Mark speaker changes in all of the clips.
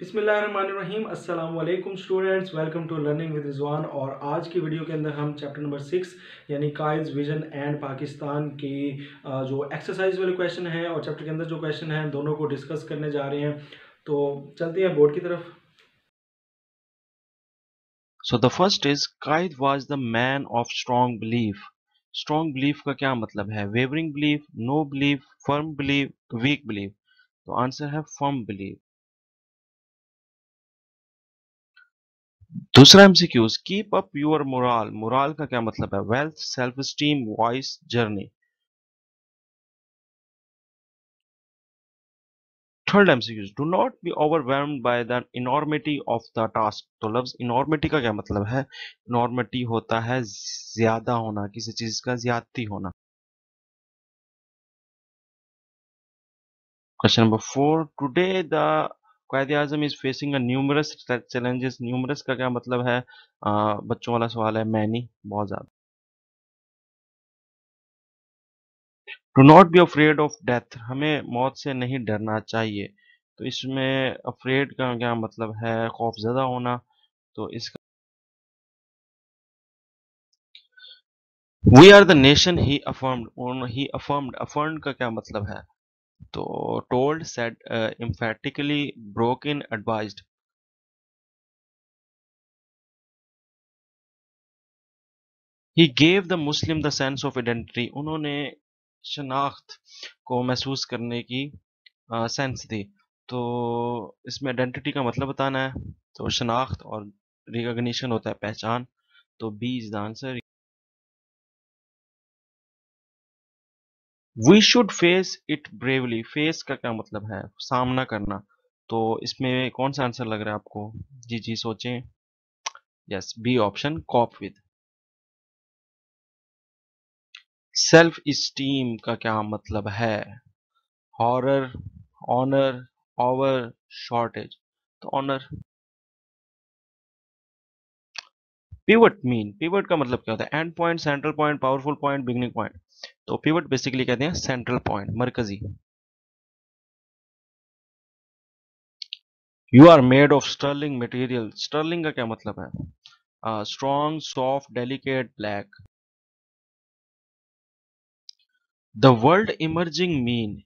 Speaker 1: बिस्मिल्लाहिर्रहमानिर्रहीम अस्सलाम वालेकुम students, welcome to learning with Rizwan. और आज की वीडियो के अंदर हम चैप्टर नंबर 6 यानी क्वाइड्स विजन एंड पाकिस्तान की जो एक्सरसाइज वाले क्वेश्चन हैं और चैप्टर के अंदर जो क्वेश्चन हैं दोनों को डिस्कस करने जा रहे हैं। तो चलते हैं बोर्ड की तरफ।
Speaker 2: So the first is Quaid was the man of strong belief. Strong belief का क्या मतलब है? Wavering belief, no belief, firm belief, weak belief. तो आंसर है firm belief. दूसरा MCQs keep up your morale. Morale का क्या मतलब है? Wealth, self esteem, voice, journey. Third MCQs do not be overwhelmed by the enormity of the task. तो लफ्ज enormity का क्या मतलब है? enormity होता है ज्यादा होना, किसी चीज का ज्यादती होना. Question number 4. Today the Quaid Azam is facing a numerous challenges. Numerous का क्या मतलब है? बच्चों वाला सवाल है. Many, बहुत ज्यादा. Do not be afraid of death. हमें मौत से नहीं डरना चाहिए. तो इसमें afraid का क्या मतलब है? खौफजदा होना. तो इसका We are the nation he affirmed. He affirmed का क्या मतलब है? तो told, said, emphatically, broken, advised. He gave the Muslim the sense of identity. उन्होंने शनाख्त को महसूस करने की सेंस दी. तो इसमें आइडेंटिटी का मतलब बताना है. तो शनाख्त और रिकॉग्निशन होता है पहचान. तो B is the answer. We should face it bravely. Face का क्या मतलब है? सामना करना. तो इसमें कौन सा आंसर लग रहा है आपको? जी जी सोचें. Yes, B option, cope with. Self esteem का क्या मतलब है? Horror, honour, over, shortage. तो ऑनर. पिवट का मतलब क्या होता है? End point, central point, powerful point, beginning point. तो पिवट बेसिकली कहते हैं सेंट्रल पॉइंट, मरकजी. You are made of sterling material. Sterling का क्या मतलब है? Strong, soft, delicate, black. The world emerging mean.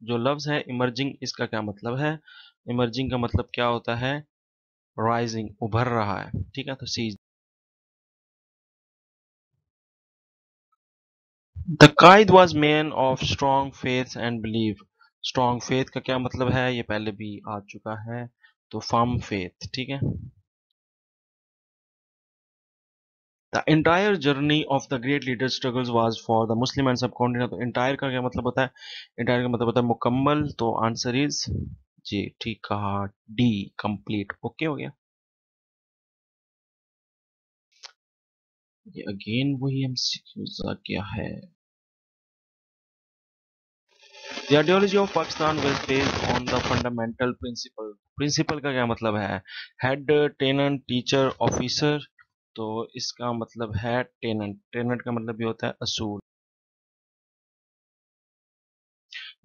Speaker 2: जो लफ्ज है इमर्जिंग, इसका क्या मतलब है? इमर्जिंग का मतलब क्या होता है? राइजिंग, उभर रहा है. ठीक है, तो सी. द काइद was man of strong faith and believe. Strong faith का क्या मतलब है? ये पहले भी आ चुका है. तो फर्म फेथ. ठीक है. The entire journey of the great leader struggles was for the Muslim and सब कॉन्टिनेंट. तो एंटायर का क्या मतलब होता है? एंटायर का मतलब होता है मुकम्मल. तो आंसर इज जी, ठीक कहा, डी, कंप्लीट. ओके हो गया. ये अगेन वही एमसीक्यूज क्या है? The ideology of Pakistan was based on the fundamental principle. Principle का क्या मतलब है? Head, tenant, teacher, officer. तो इसका मतलब है टेनेंट. टेनेंट का मतलब भी होता है असूल.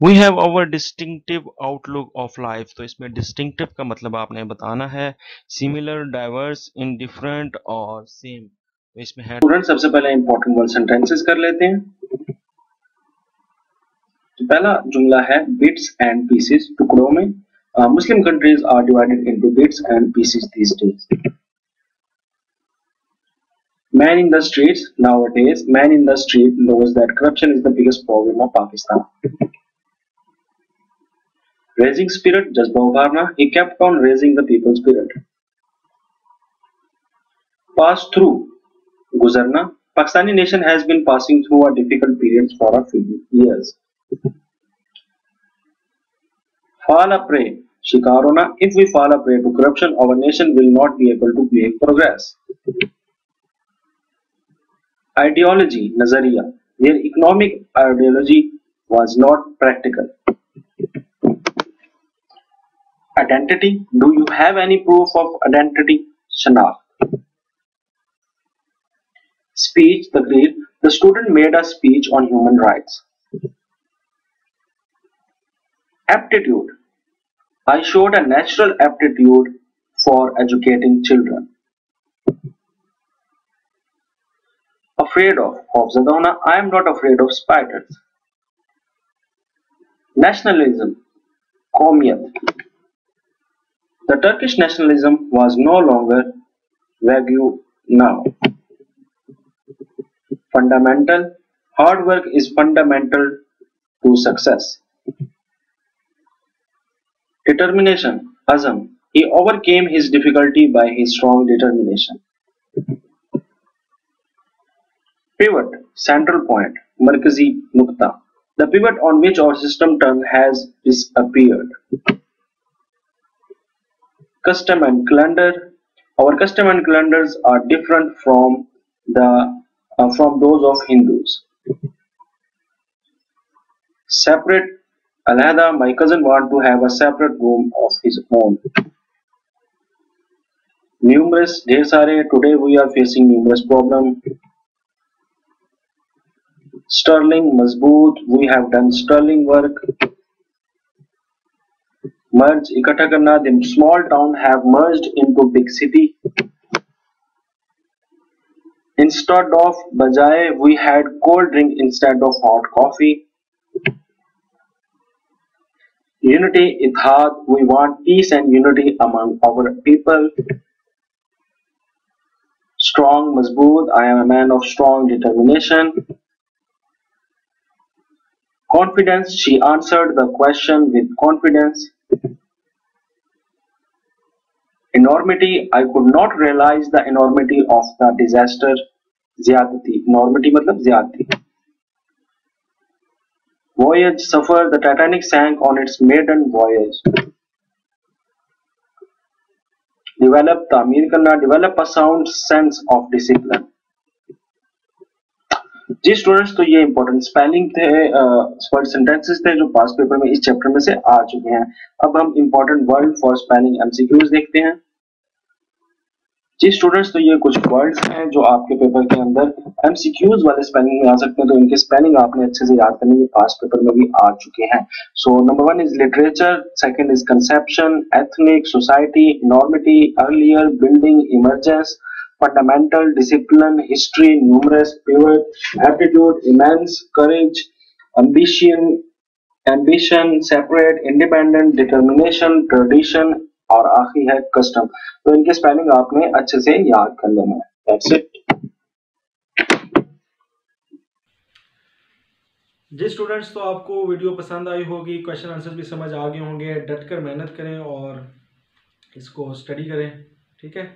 Speaker 2: We have our distinctive outlook of life. तो इसमें डिस्टिंक्टिव का मतलब आपने बताना है सिमिलर, डाइवर्स, इनडिफरेंट और सेम. तो इसमें है.
Speaker 1: स्टूडेंट सबसे पहले इंपॉर्टेंट वर्ड सेंटेंसेस कर लेते हैं। तो पहला जुमला है बिट्स एंड पीसेस, टुकड़ों में। Muslim countries are divided into bits and pieces these days. Man in the streets nowadays, man in the street knows that corruption is the biggest problem of Pakistan. Raising spirit, Jazba Ubharna, he kept on raising the people's spirit. Pass through, Guzarna, Pakistani nation has been passing through a difficult period for a few years. Fall a prey, Shikarona, if we fall a prey to corruption, our nation will not be able to make progress. Ideology, Nazariya, their economic ideology was not practical. Identity, do you have any proof of identity? Shanaf. Speech, Taqreer, the student made a speech on human rights. Aptitude, I showed a natural aptitude for educating children. Afraid of खौफजदा होना. I am not afraid of spiders. Nationalism कौमियत. The Turkish nationalism was no longer vague now. Fundamental. Hard work is fundamental to success. Determination. Azam. He overcame his difficulty by his strong determination. Pivot. Central point. Markazi Nukta. The pivot on which our system turns has disappeared. Custom and calendar. Our custom and calendars are different from those of Hindus. Separate. Alhada, my cousin want to have a separate room of his own. Numerous, ढेर सारे. Today we are facing numerous problems. Sterling, मजबूत. We have done sterling work. Merge, इकट्ठा करना. The small town have merged into big city. Instead of बजाय, we had cold drink instead of hot coffee. Unity, Ittehad. We want peace and unity among our people. Strong, मजबूत. I am a man of strong determination. Confidence, she answered the question with confidence. Enormity, I could not realize the enormity of the disaster. ज़्यादती, enormity मतलब ज़्यादती. Voyage, suffer. The Titanic sank on its maiden voyage. Develop, तामीर करना. Develop a sound sense of discipline. जी students, तो ये important spelling थे, word sentences थे जो पास paper में इस चैप्टर में से आ चुके हैं. अब हम important word for spelling MCQs देखते हैं. जी स्टूडेंट्स, तो ये कुछ वर्ड्स हैं जो आपके पेपर के अंदर एमसीक्यूज वाले स्पेलिंग में आ सकते हैं, तो इनके स्पेलिंग आपने अच्छे से याद करने, ये पास पेपर में भी आ चुके हैं. So number 1 is literature, second is conception, ethnic, society, enormity, earlier, building, emergence, fundamental, discipline, history, numerous, pivot, aptitude, immense, courage, ambition, separate, independent, determination, tradition और आखिरी है कस्टम. तो इनके स्पेलिंग आपने अच्छे से याद कर लेना है. That's it. जी स्टूडेंट्स, तो आपको वीडियो पसंद आई होगी, क्वेश्चन आंसर भी समझ आ गए होंगे. डट कर मेहनत करें और इसको स्टडी करें. ठीक है.